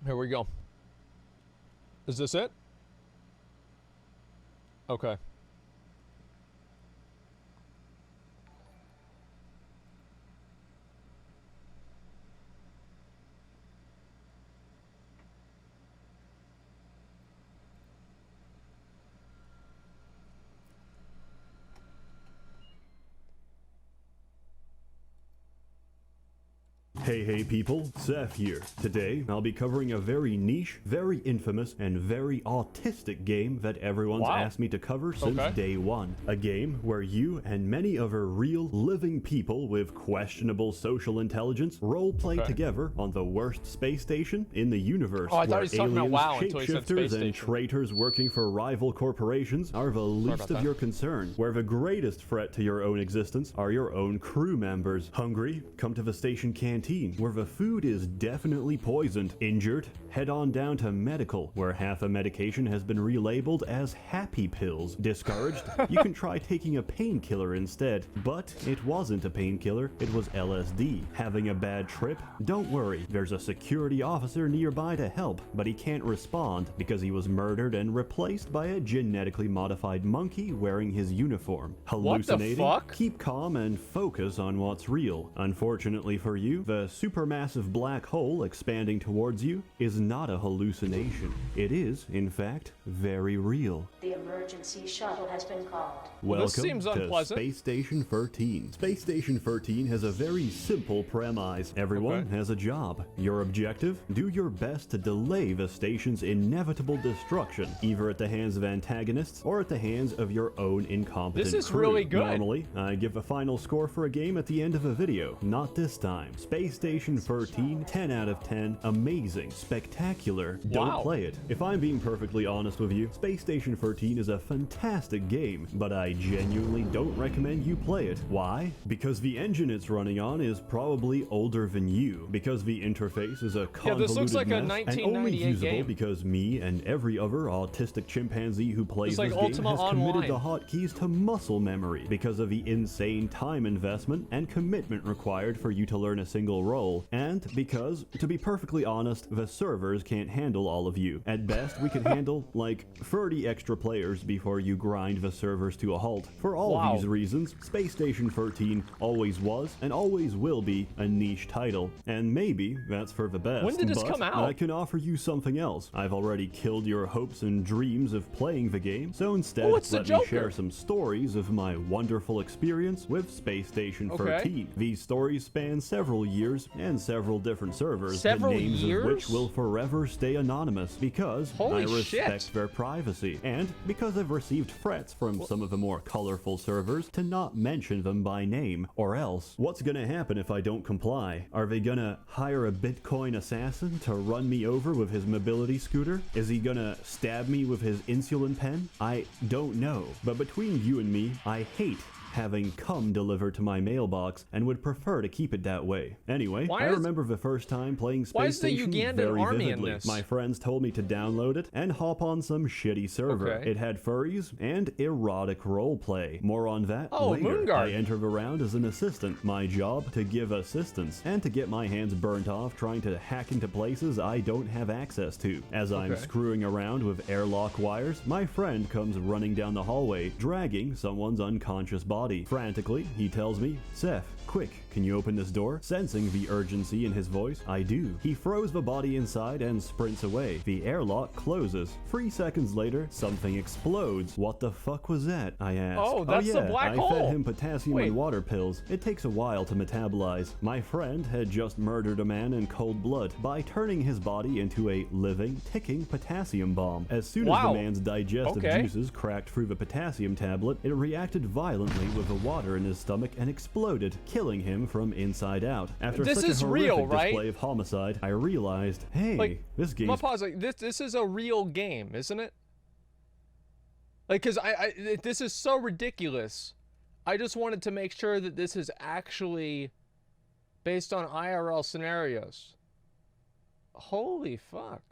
Here we go. Is this it? Okay. Hey people, Seth here. Today, I'll be covering a very niche, very infamous, and very autistic game that everyone's asked me to cover since day one. A game where you and many other real, living people with questionable social intelligence roleplay together on the worst space station in the universe. Oh, I thought he was talking about WoW until he said space station. And traitors working for rival corporations are the least of your concern, where the greatest threat to your own existence are your own crew members. Hungry? Come to the station canteen, where the food is definitely poisoned. Injured? Head on down to medical, where half a medication has been relabeled as happy pills. Discouraged? You can try taking a painkiller instead. But it wasn't a painkiller, it was LSD. Having a bad trip? Don't worry, there's a security officer nearby to help, but he can't respond because he was murdered and replaced by a genetically modified monkey wearing his uniform. Hallucinating? What the fuck? Keep calm and focus on what's real. Unfortunately for you, the supermassive black hole expanding towards you is not a hallucination. It is, in fact, very real. The emergency shuttle has been called. Welcome this seems to unpleasant. Space Station 13. Space Station 13 has a very simple premise. Everyone has a job. Your objective? Do your best to delay the station's inevitable destruction, either at the hands of antagonists or at the hands of your own incompetent This is crew. really good. Normally, I give a final score for a game at the end of a video. Not this time. Space Station 13, 10 out of 10, amazing, spectacular. Don't play it. If I'm being perfectly honest with you, Space Station 13 is a fantastic game, but I genuinely don't recommend you play it. Why? Because the engine it's running on is probably older than you, because the interface is a convoluted this looks like a mess, and only 1998 usable game. because me and every other autistic chimpanzee who plays It's like this game Ultima has committed Online. the hotkeys to muscle memory because of the insane time investment and commitment required for you to learn a single role, and because, to be perfectly honest, the servers can't handle all of you. At best, we can handle like 30 extra players before you grind the servers to a halt. For all these reasons, Space Station 13 always was and always will be a niche title, and maybe that's for the best. When did this but come out? I can offer you something else. I've already killed your hopes and dreams of playing the game, so instead let me share some stories of my wonderful experience with Space Station 13. These stories span several years and several different servers, the names of which will forever stay anonymous because I respect their privacy, and because I've received threats from some of the more colorful servers to not mention them by name, or else what's gonna happen if I don't comply? Are they gonna hire a Bitcoin assassin to run me over with his mobility scooter? Is he gonna stab me with his insulin pen? I don't know, but between you and me, I hate having cum delivered to my mailbox and would prefer to keep it that way. Anyway, I remember the first time playing Space Station very vividly. My friends told me to download it and hop on some shitty server. It had furries and erotic roleplay. More on that later. I enter the round as an assistant. My job to give assistance and to get my hands burnt off trying to hack into places I don't have access to. As I'm screwing around with airlock wires, my friend comes running down the hallway, dragging someone's unconscious body. Frantically, he tells me, "Seth, quick, can you open this door?" Sensing the urgency in his voice, I do. He throws the body inside and sprints away. The airlock closes. 3 seconds later, something explodes. What the fuck was that? I asked. Oh, that's the black hole. I fed him potassium and water pills. It takes a while to metabolize. My friend had just murdered a man in cold blood by turning his body into a living, ticking potassium bomb. As soon as the man's digestive juices cracked through the potassium tablet, it reacted violently with the water in his stomach and exploded, killing him from inside out. After such a horrific display of homicide, I realized, hey, this game. This is a real game, isn't it? Like, cause this is so ridiculous. I just wanted to make sure that this is actually based on IRL scenarios. Holy fuck.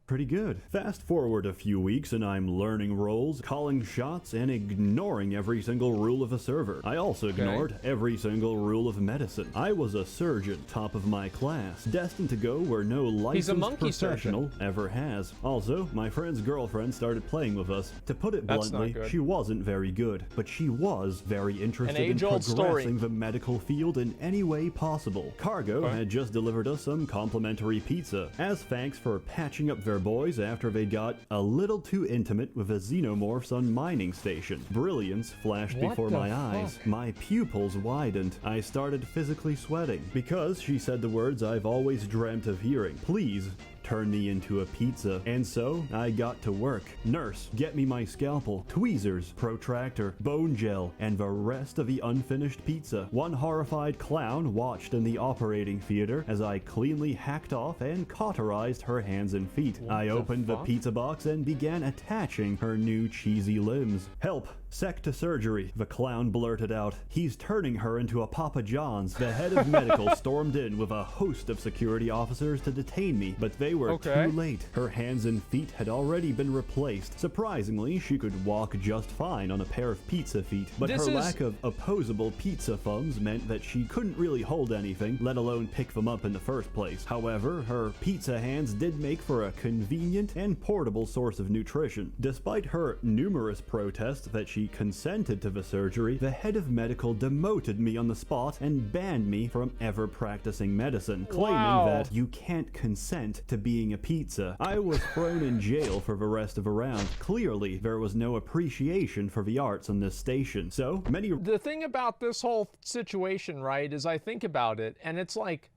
pretty good. Fast forward a few weeks and I'm learning roles, calling shots, and ignoring every single rule of a server. I also ignored every single rule of medicine. I was a surgeon, top of my class, destined to go where no licensed professional ever has. Also, my friend's girlfriend started playing with us. To put it bluntly, she wasn't very good, but she was very interested in progressing the medical field in any way possible. Cargo had just delivered us some complimentary pizza, as thanks for patching up their boys after they got a little too intimate with the xenomorphs on mining station. Brilliance flashed before my eyes. My pupils widened. I started physically sweating because she said the words I've always dreamt of hearing. Please turn me into a pizza. And so I got to work. Nurse, get me my scalpel, tweezers, protractor, bone gel, and the rest of the unfinished pizza. One horrified clown watched in the operating theater as I cleanly hacked off and cauterized her hands and feet. I opened the pizza box and began attaching her new cheesy limbs. Help! Sec to surgery, the clown blurted out. He's turning her into a Papa John's. The head of medical stormed in with a host of security officers to detain me, but they were too late. Her hands and feet had already been replaced. Surprisingly, she could walk just fine on a pair of pizza feet, but her lack of opposable pizza thumbs meant that she couldn't really hold anything, let alone pick them up in the first place. However, her pizza hands did make for a convenient and portable source of nutrition. Despite her numerous protests that she consented to the surgery, the head of medical demoted me on the spot and banned me from ever practicing medicine, claiming that you can't consent to being a pizza. I was thrown in jail for the rest of the round. Clearly, there was no appreciation for the arts on this station. So many... The thing about this whole situation, right, is I think about it, and it's like,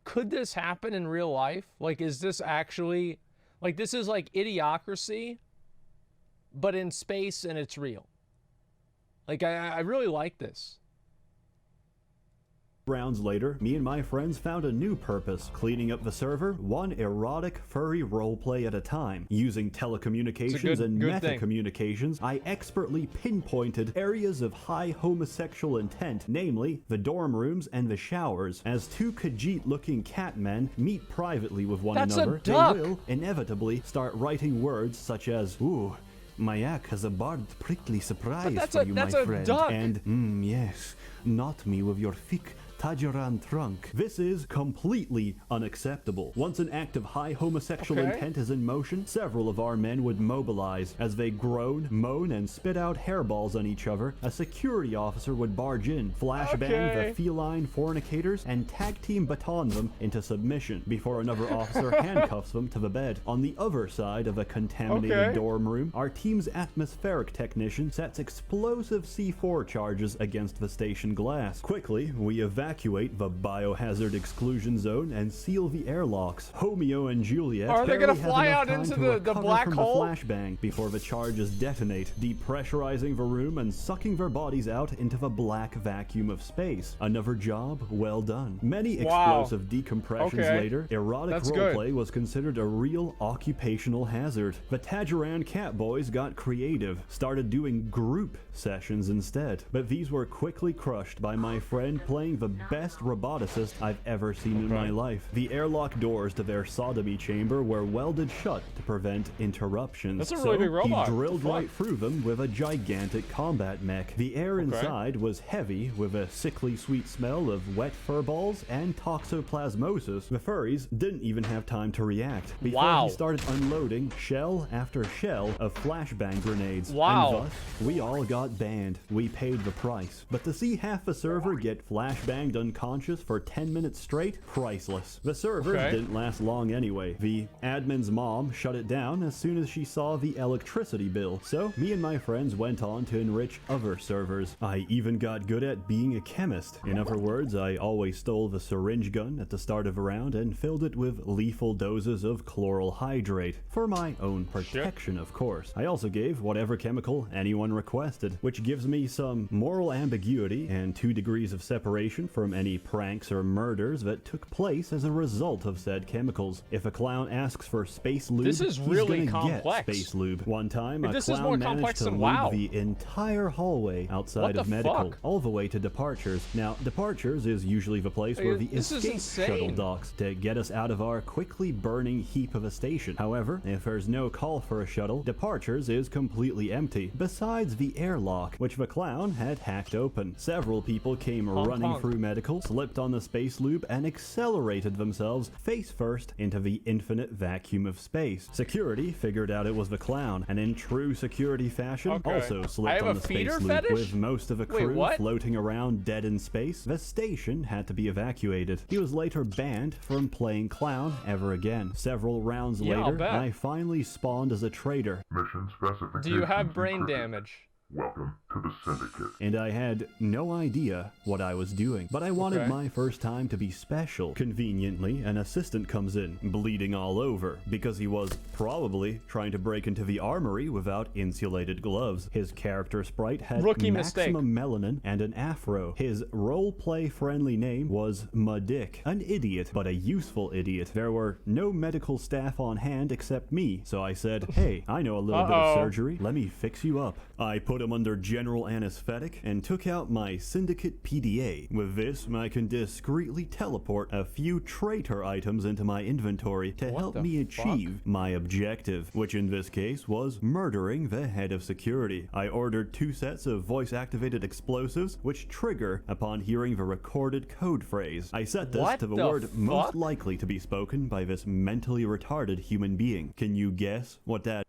could this happen in real life? Like, is this actually... Like, this is like Idiocracy, but in space and it's real. Like, I really like this. Rounds later, me and my friends found a new purpose, cleaning up the server, one erotic, furry roleplay at a time. Using telecommunications and meta-communications, I expertly pinpointed areas of high homosexual intent, namely the dorm rooms and the showers. As two Khajiit-looking catmen meet privately with one another, they will inevitably start writing words such as, ooh, Mayak has a barbed prickly surprise for you, my friend. And, yes, not me with your thick Tajiran trunk. This is completely unacceptable. Once an act of high homosexual intent is in motion, several of our men would mobilize. As they groan, moan, and spit out hairballs on each other, a security officer would barge in, flashbang the feline fornicators, and tag team baton them into submission before another officer handcuffs them to the bed. On the other side of a contaminated dorm room, our team's atmospheric technician sets explosive C4 charges against the station glass. Quickly, we evacuate the biohazard exclusion zone and seal the airlocks. Romeo and Juliet are they gonna fly out into the black hole? The flashbang before the charges detonate, depressurizing the room and sucking their bodies out into the black vacuum of space. Another job well done. Many explosive decompressions later, erotic roleplay was considered a real occupational hazard. The Tajiran cat boys got creative, started doing group sessions instead, but these were quickly crushed by my friend playing the best roboticist I've ever seen in my life. The airlock doors to their sodomy chamber were welded shut to prevent interruptions. That's a really big robot. He drilled right through them with a gigantic combat mech. The air inside was heavy with a sickly sweet smell of wet fur balls and toxoplasmosis. The furries didn't even have time to react before he started unloading shell after shell of flashbang grenades. And thus, we all got banned. We paid the price. But to see half a server get flashbanged unconscious for 10 minutes straight, priceless. The servers didn't last long anyway. The admin's mom shut it down as soon as she saw the electricity bill. So me and my friends went on to enrich other servers. I even got good at being a chemist. In other words, I always stole the syringe gun at the start of a round and filled it with lethal doses of chloral hydrate. For my own protection, of course. I also gave whatever chemical anyone requested, which gives me some moral ambiguity and 2 degrees of separation from any pranks or murders that took place as a result of said chemicals. If a clown asks for space lube, this is really he's gonna complex. get space lube. One time, a This is clown more managed complex to than lube WoW. the entire hallway outside of medical, fuck? all the way to departures. Now, departures is usually the place where the This is escape shuttle insane. docks to get us out of our quickly burning heap of a station. However, if there's no call for a shuttle, departures is completely empty, besides the airlock, which the clown had hacked open. Several people came running through medical, slipped on the space lube, and accelerated themselves face first into the infinite vacuum of space. Security figured out it was the clown, and in true security fashion, also slipped on the space lube. With most of the crew floating around dead in space, the station had to be evacuated. He was later banned from playing clown ever again. Several rounds later, I finally spawned as a traitor. Mission specifications. Do you have brain encrypted. damage? Welcome to the Syndicate. And I had no idea what I was doing, but I wanted my first time to be special. Conveniently, an assistant comes in, bleeding all over, because he was probably trying to break into the armory without insulated gloves. His character sprite had maximum melanin and an afro. His roleplay friendly name was Madick, an idiot, but a useful idiot. There were no medical staff on hand except me, so I said, hey, I know a little bit of surgery, let me fix you up. I put him under general anesthetic and took out my Syndicate PDA. With this, I can discreetly teleport a few traitor items into my inventory to help me achieve my objective, which in this case was murdering the head of security. I ordered 2 sets of voice-activated explosives, which trigger upon hearing the recorded code phrase. I set this to the word most likely to be spoken by this mentally retarded human being. Can you guess what that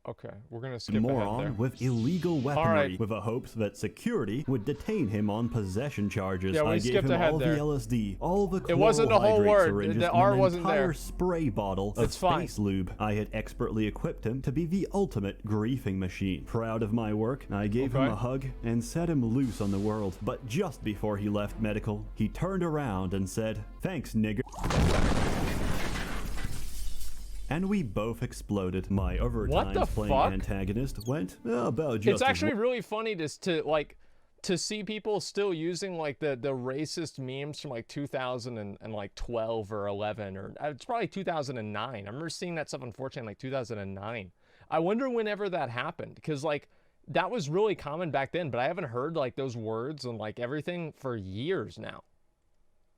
Okay, we're gonna skip moron ahead there. with illegal weaponry with the hopes that security would detain him on possession charges. Yeah, we I gave skipped him ahead all there. the LSD, all the It wasn't a whole chlorohydrate word. syringes, The and R an wasn't entire there. spray bottle of space lube. I had expertly equipped him to be the ultimate griefing machine. Proud of my work, I gave him a hug and set him loose on the world. But just before he left medical, he turned around and said, "Thanks, nigger." And we both exploded. My overtime playing antagonist went about just It's actually really funny to see people still using like the racist memes from like 2012 or 11 or it's probably 2009. I remember seeing that stuff unfortunately in like 2009. I wonder whenever that happened because like that was really common back then, but I haven't heard like those words and like everything for years now.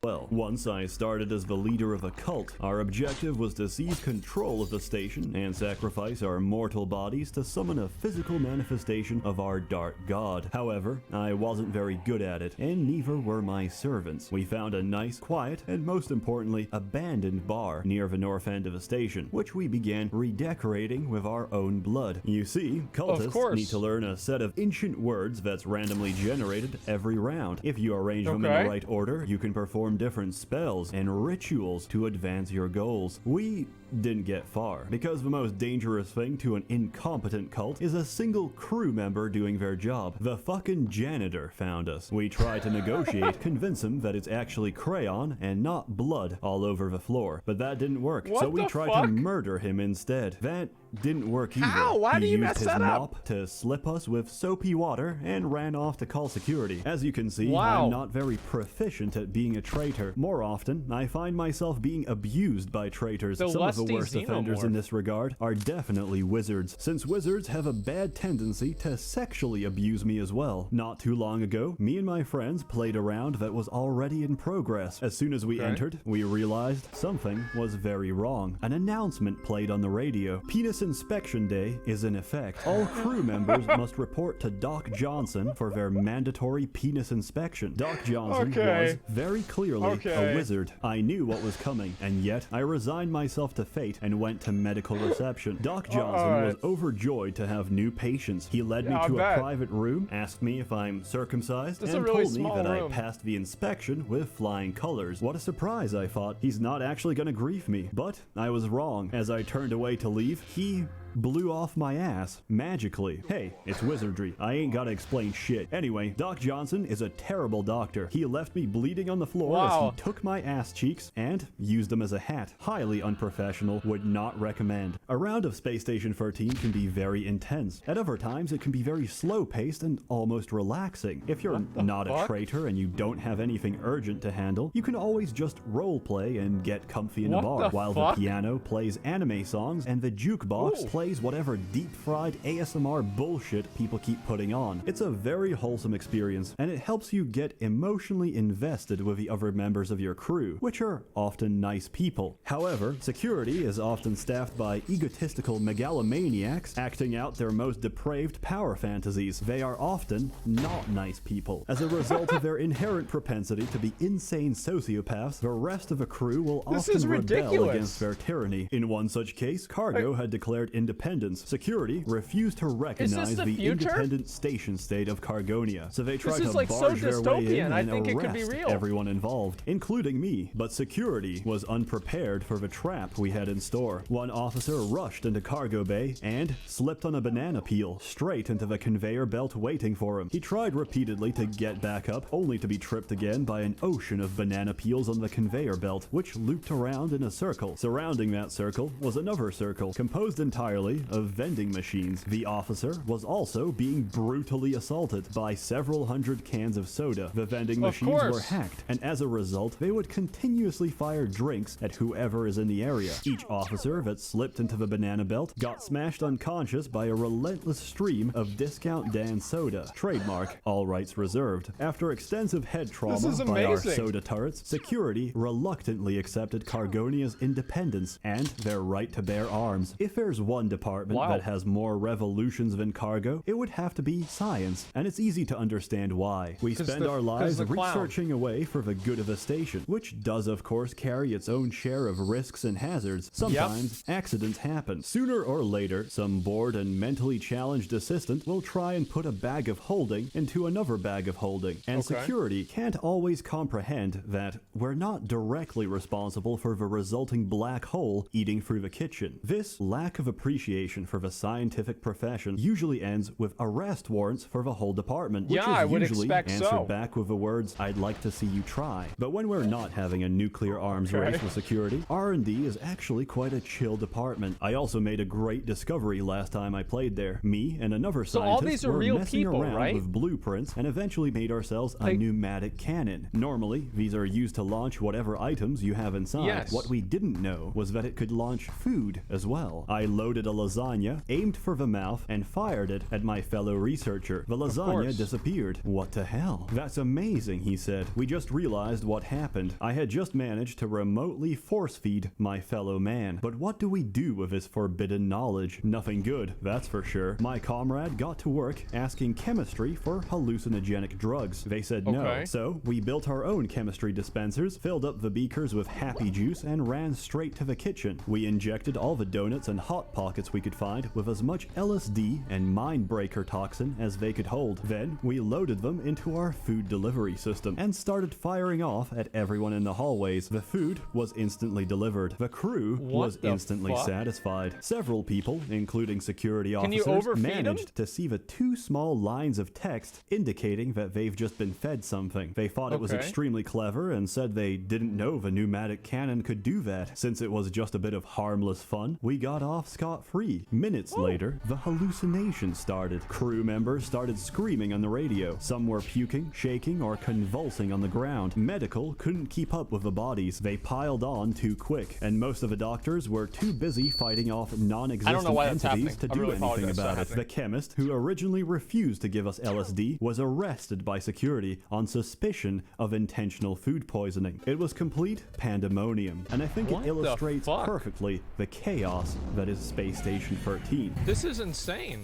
Well, once I started as the leader of a cult, our objective was to seize control of the station and sacrifice our mortal bodies to summon a physical manifestation of our dark god. However, I wasn't very good at it, and neither were my servants. We found a nice, quiet, and most importantly, abandoned bar near the north end of the station, which we began redecorating with our own blood. You see, cultists need to learn a set of ancient words that's randomly generated every round. If you arrange them in the right order, you can perform different spells and rituals to advance your goals. We didn't get far, because the most dangerous thing to an incompetent cult is a single crew member doing their job. The fucking janitor found us. We tried to negotiate, convince him that it's actually crayon and not blood all over the floor, but that didn't work, so we tried to murder him instead. That didn't work either. How? Why do you mess that up? He used his mop to slip us with soapy water and ran off to call security. As you can see, I'm not very proficient at being a traitor. More often, I find myself being abused by traitors. Some of the worst offenders in this regard are definitely wizards, since wizards have a bad tendency to sexually abuse me as well. Not too long ago, me and my friends played a round that was already in progress. As soon as we entered, we realized something was very wrong. An announcement played on the radio. Penis Inspection Day is in effect. All crew members must report to Doc Johnson for their mandatory penis inspection. Doc Johnson was very clearly a wizard. I knew what was coming, and yet I resigned myself to fate and went to medical reception. Doc Johnson was overjoyed to have new patients. He led me to a private room, asked me if I'm circumcised, and told me that I passed the inspection with flying colors. What a surprise, I thought. He's not actually gonna grief me. But I was wrong. As I turned away to leave, he blew off my ass magically. Hey, it's wizardry. I ain't gotta explain shit. Anyway, Doc Johnson is a terrible doctor. He left me bleeding on the floor as he took my ass cheeks and used them as a hat. Highly unprofessional, would not recommend. A round of Space Station 13 can be very intense. At other times, it can be very slow-paced and almost relaxing. If you're not a traitor and you don't have anything urgent to handle, you can always just roleplay and get comfy in a bar while the piano plays anime songs and the jukebox plays whatever deep-fried ASMR bullshit people keep putting on. It's a very wholesome experience, and it helps you get emotionally invested with the other members of your crew, which are often nice people. However, security is often staffed by egotistical megalomaniacs acting out their most depraved power fantasies. They are often not nice people. As a result of their inherent propensity to be insane sociopaths, the rest of the crew will often rebel against their tyranny. In one such case, Cargo had declared independence. Security refused to recognize the independent station state of Cargonia, so they tried to barge their way in and arrest everyone involved, including me. But security was unprepared for the trap we had in store. One officer rushed into cargo bay and slipped on a banana peel straight into the conveyor belt waiting for him. He tried repeatedly to get back up, only to be tripped again by an ocean of banana peels on the conveyor belt, which looped around in a circle. Surrounding that circle was another circle, composed entirely of vending machines. The officer was also being brutally assaulted by several hundred cans of soda. The vending machines were hacked, and as a result, they would continuously fire drinks at whoever is in the area. Each officer that slipped into the banana belt got smashed unconscious by a relentless stream of Discount Dan soda. Trademark, all rights reserved. After extensive head trauma by our soda turrets, security reluctantly accepted Cargonia's independence and their right to bear arms. If there's one department that has more revolutions than Cargo, it would have to be science, and it's easy to understand why. We spend our lives researching away for the good of the station, which does of course carry its own share of risks and hazards. Sometimes accidents happen. Sooner or later, some bored and mentally challenged assistant will try and put a bag of holding into another bag of holding, and security can't always comprehend that we're not directly responsible for the resulting black hole eating through the kitchen. This lack of appreciation for the scientific profession usually ends with arrest warrants for the whole department, which is usually answered back with the words, "I'd like to see you try." But when we're not having a nuclear arms race with security, R&D is actually quite a chill department. I also made a great discovery last time I played there. Me and another scientist were messing around with blueprints and eventually made ourselves a pneumatic cannon. Normally, these are used to launch whatever items you have inside. What we didn't know was that it could launch food as well. I loaded a lasagna, aimed for the mouth, and fired it at my fellow researcher. The lasagna disappeared. What the hell? That's amazing, he said. We just realized what happened. I had just managed to remotely force feed my fellow man. But what do we do with this forbidden knowledge? Nothing good, that's for sure. My comrade got to work asking chemistry for hallucinogenic drugs. They said no, so we built our own chemistry dispensers, filled up the beakers with happy juice, and ran straight to the kitchen. We injected all the donuts and hot pockets we could find with as much LSD and mind-breaker toxin as they could hold. Then we loaded them into our food delivery system and started firing off at everyone in the hallways. The food was instantly delivered. The crew was instantly satisfied. Several people, including security officers, managed to see the two small lines of text indicating that they've just been fed something. They thought it was extremely clever and said they didn't know the pneumatic cannon could do that. Since it was just a bit of harmless fun, we got off scot-free. Minutes later, the hallucination started. Crew members started screaming on the radio. Some were puking, shaking, or convulsing on the ground. Medical couldn't keep up with the bodies. They piled on too quick, and most of the doctors were too busy fighting off non-existent entities to do anything about it. The chemist, who originally refused to give us LSD, was arrested by security on suspicion of intentional food poisoning. It was complete pandemonium, and I think it illustrates perfectly the chaos that is Space Station 13. This is insane.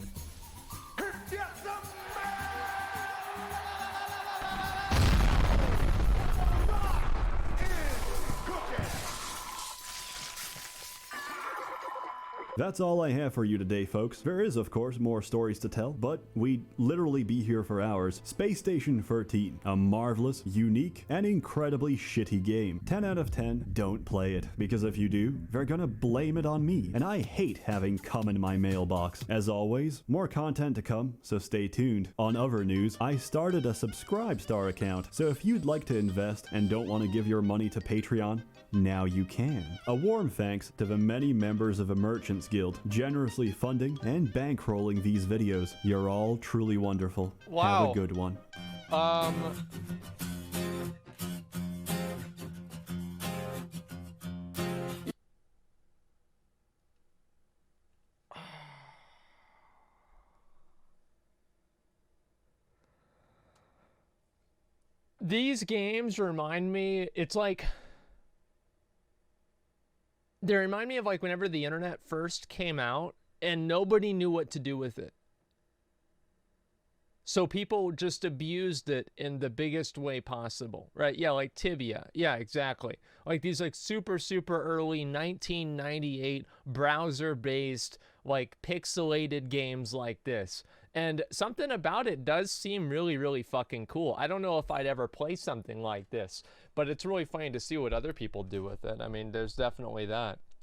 That's all I have for you today, folks. There is, of course, more stories to tell, but we'd literally be here for hours. Space Station 13, a marvelous, unique, and incredibly shitty game. 10 out of 10, don't play it, because if you do, they're gonna blame it on me, and I hate having cum in my mailbox. As always, more content to come, so stay tuned. On other news, I started a Subscribestar account, so if you'd like to invest and don't want to give your money to Patreon, now you can. A warm thanks to the many members of the Merchants Guild generously funding and bankrolling these videos. You're all truly wonderful. Wow. Have a good one. These games remind me, it's like, they remind me of like whenever the internet first came out and nobody knew what to do with it. So people just abused it in the biggest way possible, right? Yeah, like Tibia. Yeah, exactly. Like these like super early 1998 browser-based like pixelated games like this. And something about it does seem really fucking cool. I don't know if I'd ever play something like this, but it's really funny to see what other people do with it. I mean, there's definitely that.